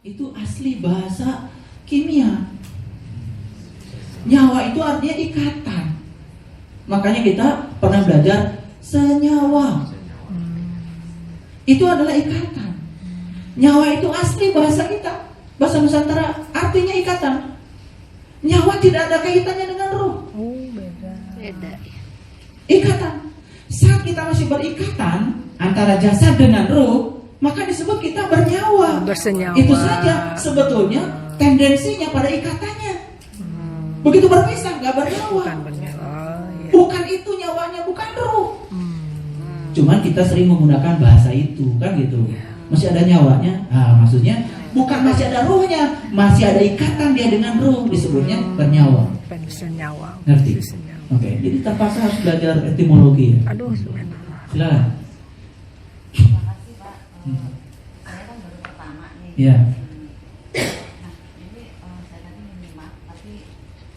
Itu asli bahasa kimia. Nyawa itu artinya ikatan. Makanya kita pernah belajar senyawa. Itu adalah ikatan. Nyawa itu asli bahasa kita, bahasa Nusantara, artinya ikatan. Nyawa tidak ada kaitannya dengan ruh. Beda. Ikatan. Saat kita masih berikatan antara jasad dengan ruh, maka disebut kita bernyawa. Bersenyawa. Itu saja sebetulnya tendensinya pada ikatannya. Begitu berpisah nggak bernyawa. Bukan bernyawa. Ya. Bukan itu nyawanya, bukan ruh. Cuman kita sering menggunakan bahasa itu, kan gitu. Masih ada nyawanya. Maksudnya bukan masih ada ruhnya, masih ada ikatan dia dengan ruh, disebutnya bernyawa. Bersenyawa. Ngerti? Oke, jadi terpaksa harus belajar etimologi. Aduh, Silakan. Terima kasih Pak. Saya kan baru pertama nih. Iya. Nah, ini saya tadi menyimak, tapi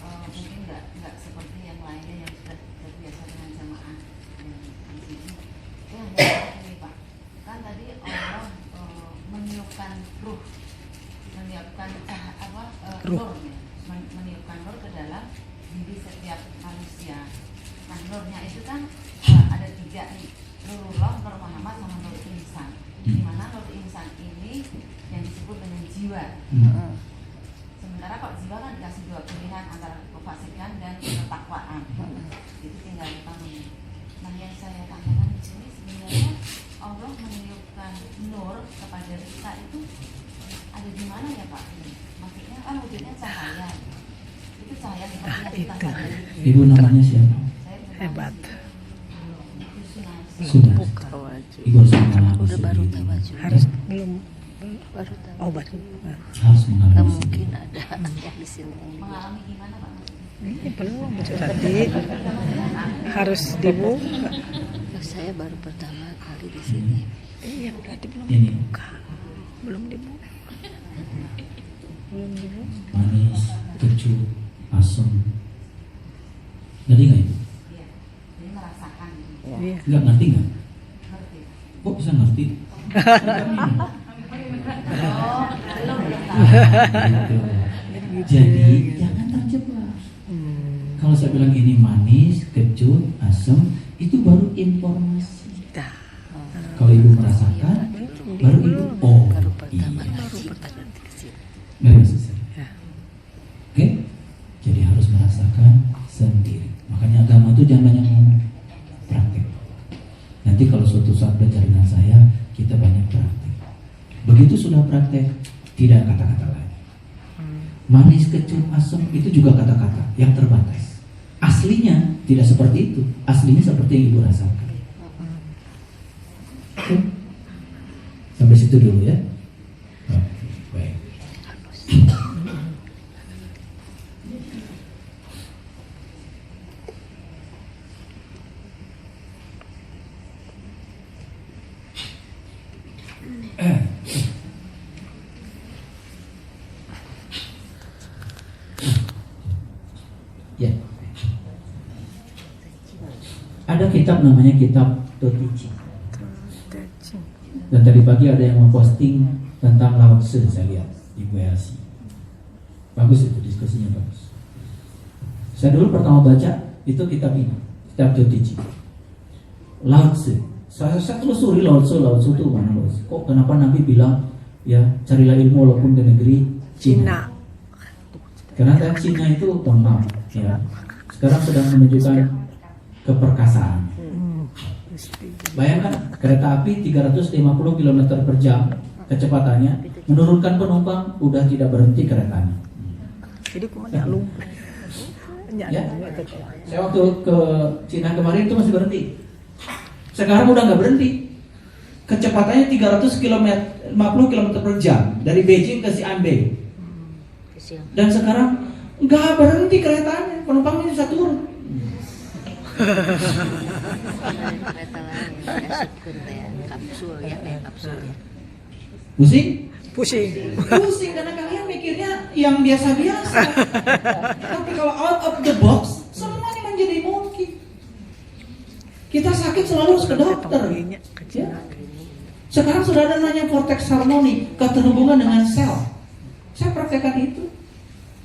mungkin nggak seperti yang lainnya yang sudah terbiasa dengan jamaah yang di sini. Itu hanya ini Pak. Kan tadi Allah meniupkan ruh, meniupkan nur, meniupkan nur ke dalam diri setiap manusia. Nah, nurnya itu kan ada 3 nih. Nurullah, Nur Muhammad, sama Nur Insan. Di mana Nur Insan ini yang disebut dengan jiwa. Sementara kalau jiwa kan dikasih 2 pilihan antara kefasikan dan ketakwaan. Itu tinggal kita memilih. Nah, yang saya tanyakan di sini sebenarnya Allah meniupkan nur kepada kita itu ada di mana ya Pak? Maksudnya kan wujudnya cahaya. Itu cahaya seperti yang kita sadari. Ibu namanya siapa? hebat. Sudah. Ibu harus mengalami. Udah baru tawajud. Harus belum Baru tahu. oh baru. Harus Nggak mengalami. mungkin ada yang di sini. Mengalami gimana Pak? Ini belum tadi harus dibuka. Saya baru pertama kali di sini. Iya berarti belum Ini dibuka. Belum dibuka. Belum dibuka. manis, kecut, asam. Ngerti nggak itu? Iya. Jadi merasakan. Iya. Nggak ngerti nggak? Ngerti. Kok bisa ngerti? Oh, belum Gitu. Jadi jangan terjebak. Kalau saya bilang ini manis, kecut, asam, itu baru informasi. Dah. Kalau ibu merasakan, baru ibu oh Baru pertama iya. kali di sini. Nggak bisa. Ya. Oke? Jadi harus merasakan sendiri. Makanya agama itu jangan banyak ngomong, praktek. Nanti kalau suatu saat belajar dengan saya, kita banyak praktek. Begitu sudah praktek, tidak kata-kata lagi. Manis, kecut, asam itu juga kata-kata yang terbatas. Aslinya tidak seperti itu. Aslinya seperti yang ibu rasakan. Oke? Sampai situ dulu ya. Oke, baik. Ya. Ada kitab namanya kitab Totichi. Dan tadi pagi ada yang memposting tentang Lao Tzu, saya lihat di WLC. Bagus itu, diskusinya bagus. Saya dulu pertama baca itu kitab ini, kitab Totichi. Lao Tzu. Saya telusuri Lao Tzu itu mana Lao Tzu. Kok kenapa Nabi bilang ya carilah ilmu walaupun di negeri Cina. Karena kan Cina itu tenang, ya. Sekarang sedang menunjukkan keperkasaan. Bayangkan kereta api 350 km per jam kecepatannya, menurunkan penumpang udah tidak berhenti keretanya. Jadi kumanya lu. Ya. Saya waktu ke Cina kemarin itu masih berhenti. Sekarang udah nggak berhenti. Kecepatannya 300 km, 50 km per jam dari Beijing ke Xi'anbei. Dan sekarang nggak berhenti keretanya, penumpangnya bisa turun. Kereta lain, kapsul ya, kayak kapsul ya. Pusing? Pusing. Pusing karena kalian mikirnya yang biasa-biasa. Tapi kalau out of the box, semuanya menjadi mungkin. Kita sakit selalu harus ke dokter. Ya. Sekarang sudah ada namanya vortex harmoni, keterhubungan dengan sel. Saya praktekkan itu.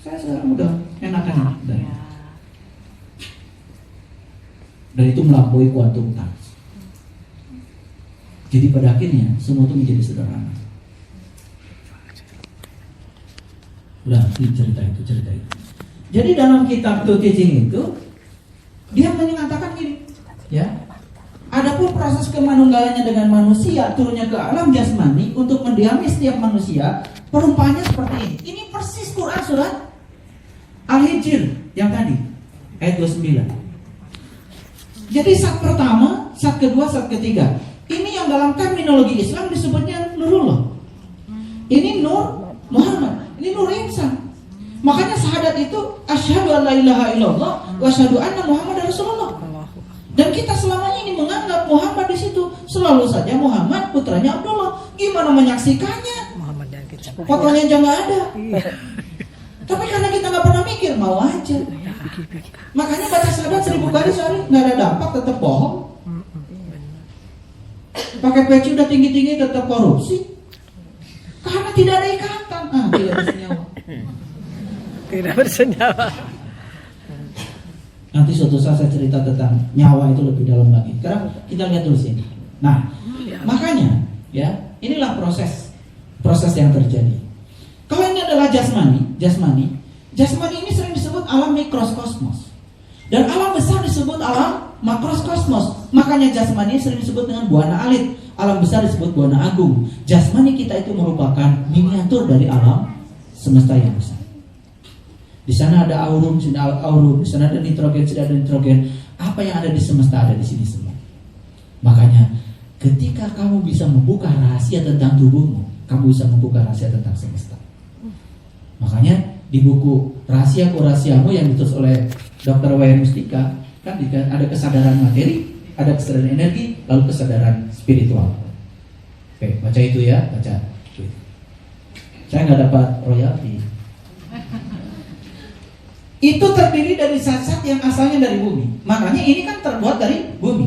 Saya sekarang udah enakan. Dan itu melampaui quantum touch. Jadi pada akhirnya semua itu menjadi sederhana. Udah, ini cerita itu. Jadi dalam kitab Two Teaching itu dia mengatakan gini, ya. Adapun proses kemanunggalannya dengan manusia turunnya ke alam jasmani untuk mendiami setiap manusia, perumpamannya seperti ini. Ini persis Quran surat Al-Hijr yang tadi ayat 29. Jadi saat pertama, saat kedua, saat ketiga. Ini yang dalam terminologi Islam disebutnya Nurullah. Ini Nur Muhammad, ini Nur Insan. Makanya syahadat itu asyhadu an la ilaha illallah wa asyhadu anna Muhammadar Rasulullah. Dan kita selamanya ini menganggap Muhammad di situ selalu saja Muhammad putranya Abdullah. Gimana menyaksikannya? Muhammad dan kecap. Fotonya aja nggak ada. Tapi karena kita nggak pernah mikir, mau aja. Makanya baca syahadat 1000 kali sehari nggak ada dampak, tetap bohong. Pakai peci udah tinggi-tinggi tetap korupsi. Karena tidak ada ikatan. Tidak bersenyawa. Tidak bersenyawa. Nanti suatu saat saya cerita tentang nyawa itu lebih dalam lagi. Sekarang kita lihat dulu sini. Nah, makanya ya inilah proses yang terjadi. Kalau ini adalah jasmani ini sering disebut alam mikrokosmos. Dan alam besar disebut alam makrokosmos. Makanya jasmani sering disebut dengan buana alit. Alam besar disebut buana agung. Jasmani kita itu merupakan miniatur dari alam semesta yang besar. Di sana ada aurum, di sana ada aurum, di sana ada nitrogen, di sana ada nitrogen. Apa yang ada di semesta ada di sini semua. Makanya ketika kamu bisa membuka rahasia tentang tubuhmu, kamu bisa membuka rahasia tentang semesta. Makanya di buku Rahasiaku Rahasiamu yang ditulis oleh Dr. Wayan Mustika kan ada kesadaran materi, ada kesadaran energi, lalu kesadaran spiritual. Oke, baca itu ya, baca. Saya nggak dapat royalti. Itu terdiri dari zat-zat yang asalnya dari bumi. Makanya ini kan terbuat dari bumi.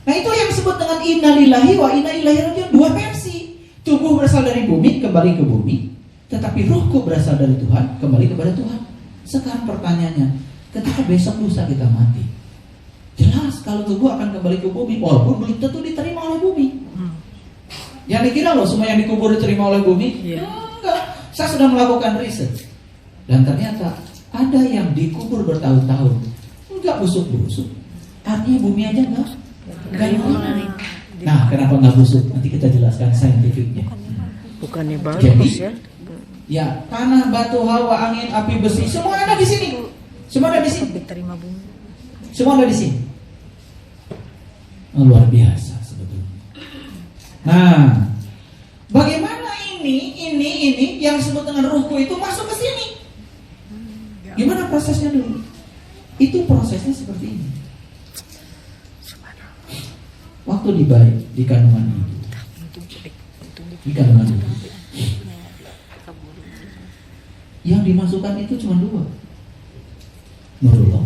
Nah itu yang disebut dengan inna lillahi wa inna ilaihi raji'un. Dua versi. Tubuh berasal dari bumi, kembali ke bumi. Tetapi ruhku berasal dari Tuhan, kembali kepada Tuhan. Sekarang pertanyaannya, ketika besok lusa kita mati, jelas kalau tubuh akan kembali ke bumi, walaupun belum tentu diterima oleh bumi. Yang dikira loh semua yang dikubur diterima oleh bumi? Enggak. Saya sudah melakukan riset. Dan ternyata ada yang dikubur bertahun-tahun, enggak busuk-busuk. Artinya bumi aja enggak menerima. Nah, kenapa enggak busuk? Nanti kita jelaskan saintifiknya. Bukannya bagus Jadi, ya? Ya, tanah, batu, hawa, angin, api, besi, semua ada di sini. Semua ada di sini. Diterima bumi. Semua ada di sini. Luar biasa sebetulnya. Nah, bagaimana ini yang disebut dengan ruhku itu masuk ke sini? Gimana prosesnya dulu? Itu prosesnya seperti ini. Waktu di bayi, di kandungan ibu, di kandungan ibu, yang dimasukkan itu cuma dua, Nurullah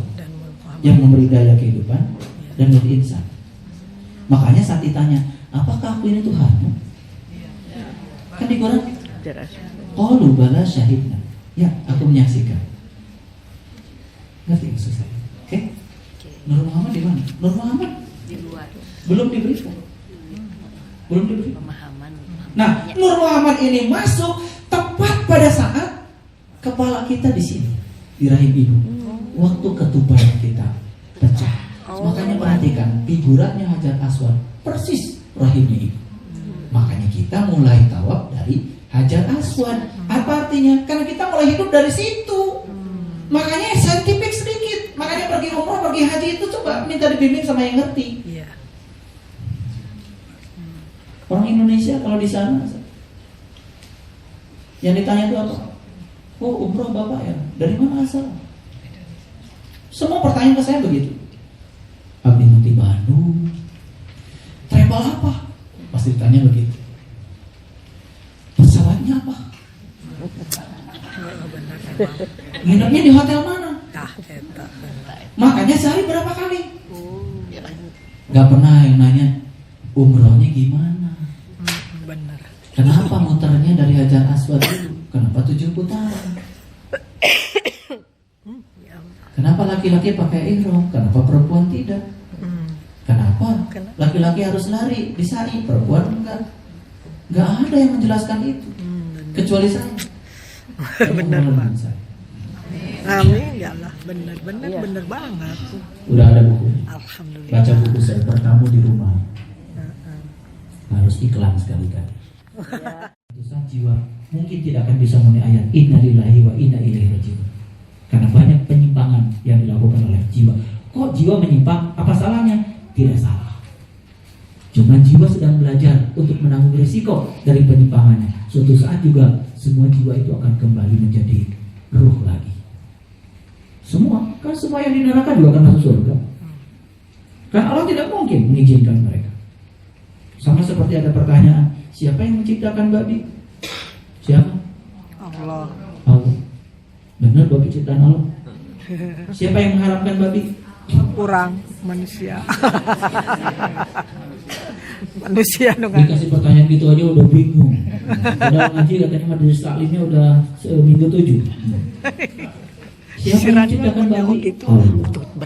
yang memberi daya kehidupan dan Nur Insan. Makanya saat ditanya, apakah aku ini Tuhanmu? Kan di Quran, qalu bala syahidna. Ya, aku menyaksikan. Ngerti maksud saya? Oke? Nur Muhammad di mana? Nur Muhammad di luar. belum diberikan. Belum diberikan. Pemahaman. Nah, Nur Muhammad ini masuk tepat pada saat kepala kita di sini, di rahim ibu. Waktu ketuban kita pecah. Makanya perhatikan figurannya Hajar Aswad persis rahimnya ibu. Makanya kita mulai tawaf dari Hajar Aswad. Apa artinya? Karena kita mulai hidup dari situ. Makanya saintifik sedikit. Makanya pergi umroh, pergi haji itu coba minta dibimbing sama yang ngerti. Iya. Orang Indonesia kalau di sana yang ditanya itu apa? Oh, umroh Bapak ya. Dari mana asal? Semua pertanyaan ke saya begitu. Abdi Muti Bandung. Travel apa? Pasti ditanya begitu. Pesawatnya apa? Nginepnya di hotel mana? Makanya sehari berapa kali? Gak pernah yang nanya umrohnya gimana? Kenapa muternya dari Hajar Aswad dulu? Kenapa 7 putaran? Kenapa laki-laki pakai ihram? Kenapa perempuan tidak? Kenapa laki-laki harus lari di sa'i, perempuan enggak? Enggak ada yang menjelaskan itu kecuali saya. Benar, Pak. Saya. Amin ya Allah, benar banget. Udah ada buku. Alhamdulillah. Baca buku saya bertamu di rumah. Harus iklan sekali-kali. Ratusan jiwa mungkin tidak akan bisa memenuhi ayat Inna lillahi wa inna ilaihi raji'un. Karena banyak penyimpangan yang dilakukan oleh jiwa. Kok jiwa menyimpang? Apa salahnya? Tidak salah. Cuma jiwa sedang belajar untuk menanggung risiko dari penyimpangannya. Suatu saat juga semua jiwa itu akan kembali menjadi ruh lagi. Semua yang di neraka juga akan masuk surga. Kan Allah tidak mungkin mengizinkan mereka. Sama seperti ada pertanyaan, siapa yang menciptakan babi? Siapa? Allah. Allah. Benar, babi ciptaan Allah. Siapa yang mengharamkan babi? Kurang manusia. Manusia dong. Dikasih pertanyaan gitu aja udah bingung. Udah ngaji katanya majelis taklimnya udah seminggu 7. Siapa yang menciptakan babi? Allah.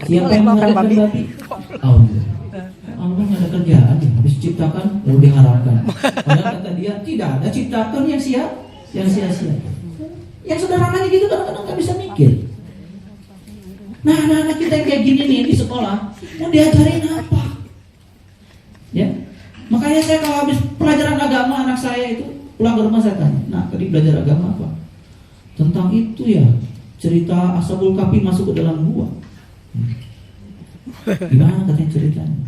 Siapa yang mengharamkan babi? Allah. Allah nggak ada kerjaan ya, habis ciptakan lalu diharamkan. Padahal kata dia tidak ada ciptakan yang sia-sia. Yang sederhana gitu kadang-kadang nggak bisa mikir. Nah, anak-anak kita yang kayak gini nih di sekolah mau diajarin apa? Ya, makanya saya kalau habis pelajaran agama anak saya itu pulang ke rumah saya tanya, nah tadi belajar agama apa? Tentang itu ya, cerita Ashabul Kahfi masuk ke dalam gua. Gimana katanya ceritanya?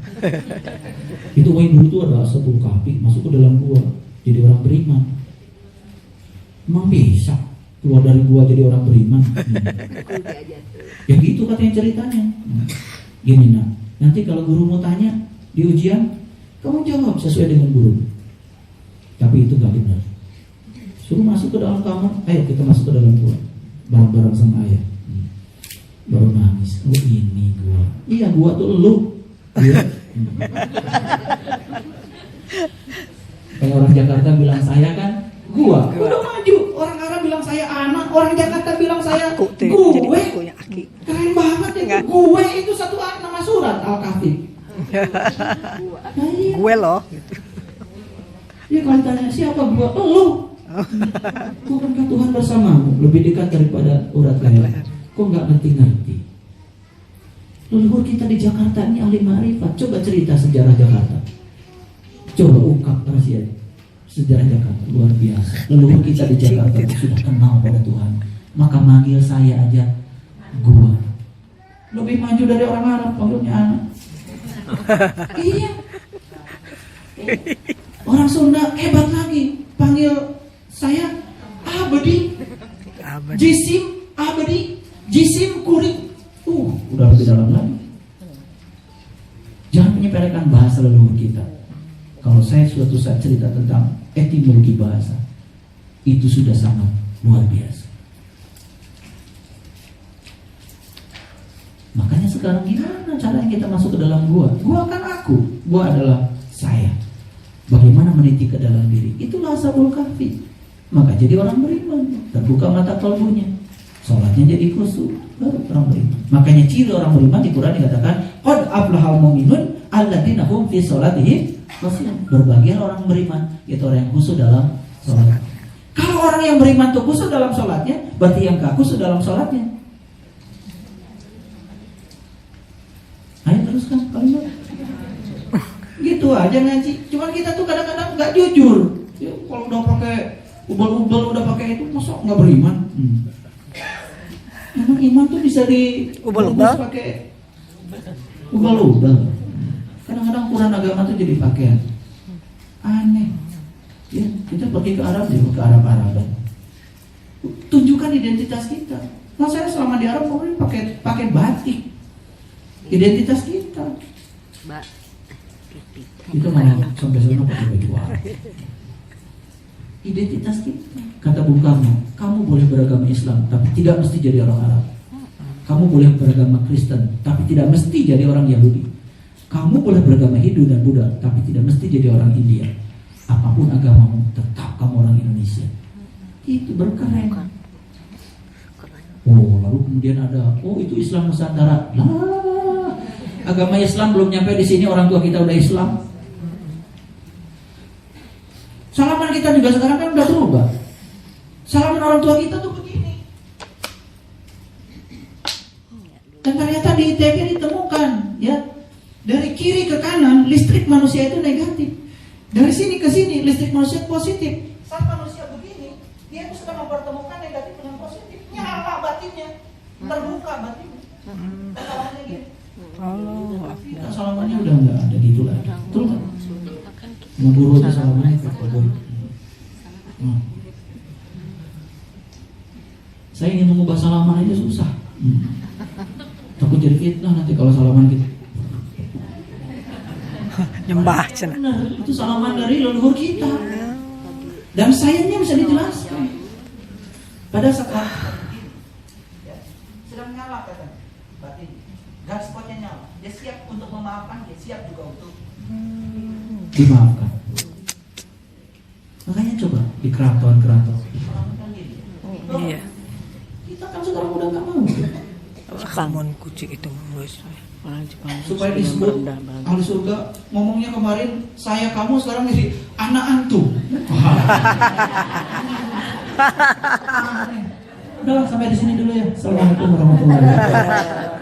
Itu dulu tuh ada Ashabul Kahfi masuk ke dalam gua jadi orang beriman. Emang bisa keluar dari gua jadi orang beriman? Ya gitu katanya ceritanya. Gini nak, nanti kalau guru mau tanya di ujian, kamu jawab sesuai dengan guru. Tapi itu gak benar. Suruh masuk ke dalam kamar, ayo kita masuk ke dalam gua bareng-bareng sama ayah. Baru nangis, oh ini gua. Iya gua tuh lu. Kayak orang Jakarta bilang saya kan gua. Udah maju. Orang Arab bilang saya anak, orang Jakarta bilang saya gue. Keren banget ya. Gue itu satu nama surat Al-Kahfi. Gue loh. Ya kalau tanya siapa gua? Lu. Bukankah Tuhan bersamamu lebih dekat daripada urat leher? Kok nggak ngerti-ngerti? Leluhur kita di Jakarta ini ahli ma'rifat. Coba cerita sejarah Jakarta. Coba ungkap rahasia sejarah Jakarta, luar biasa. Leluhur kita di Jakarta sudah kenal pada Tuhan. Maka manggil saya aja gua. Lebih maju dari orang Arab panggilnya anak. Iya. Orang Sunda hebat lagi, panggil saya abadi. Jisim abadi, jisim kuring. Udah lebih dalam lagi. Jangan menyepelekan bahasa leluhur kita. Kalau saya suatu saat cerita tentang etimologi bahasa, itu sudah sangat luar biasa. Makanya sekarang gimana caranya kita masuk ke dalam gua? Gua kan aku, gua adalah saya. Bagaimana meniti ke dalam diri? Itulah Ashabul Kahfi. Maka jadi orang beriman, terbuka mata kalbunya, sholatnya jadi khusyuk, baru orang beriman. Makanya ciri orang beriman di Quran dikatakan qad aflahal mu'minun alladzina hum fi sholatihim khashi'un. Berbahagia orang beriman, yaitu orang yang khusyuk dalam sholat. Kalau orang yang beriman itu khusyuk dalam sholatnya, berarti yang gak khusyuk dalam sholatnya. Ayo teruskan kalimat. Gitu aja ngaji. Cuman kita tuh kadang-kadang nggak jujur. Ya, kalau udah pakai ubal-ubal, udah pakai itu, masa nggak beriman? Emang iman tuh bisa di ubal-ubal pakai ubal-ubal. Kadang-kadang ukuran agama tuh jadi pakaian. Aneh. Ya, kita pergi ke Arab, ya ke Arab-Araban. Tunjukkan identitas kita. Nah, saya selama di Arab pokoknya pakai batik. Identitas kita. Itu malah sampai sana pakai baju Arab. Identitas kita. Kata Bung Karno, kamu boleh beragama Islam, tapi tidak mesti jadi orang Arab. Kamu boleh beragama Kristen, tapi tidak mesti jadi orang Yahudi. Kamu boleh beragama Hindu dan Buddha, tapi tidak mesti jadi orang India. apapun agamamu, tetap kamu orang Indonesia. Itu berkeren. Oh, lalu kemudian ada, oh itu Islam Nusantara. Lah, agama Islam belum nyampe di sini, orang tua kita udah Islam. Salaman kita juga sekarang kan udah berubah. Salaman orang tua kita tuh begini. Dan ternyata di ITB ditemukan, ya, dari kiri ke kanan listrik manusia itu negatif. Dari sini ke sini listrik manusia positif. Saat manusia begini, dia itu sudah mempertemukan negatif dengan positif. Nyala batinnya, terbuka batinnya. Dan salamannya gini. Nah, salamannya udah nggak ada gitu lagi. Betul nggak? Guru aja salamannya kayak Saya ingin mengubah salaman aja susah. Takut jadi fitnah nanti kalau salaman gitu. Nyembah cina. Benar, itu salaman dari leluhur kita. Dan sayangnya bisa dijelaskan. Pada saat sedang nyala katanya, batin, gas spotnya nyala. Dia siap untuk memaafkan, dia siap juga untuk dimaafkan. Makanya coba di keraton-keraton. Iya. Kita kan sekarang udah nggak mau. Kamu kucing itu bos. Supaya disebut ahli surga. Ngomongnya kemarin saya kamu, sekarang jadi anak antum. Udah sampai di sini dulu ya. Assalamualaikum warahmatullahi wabarakatuh.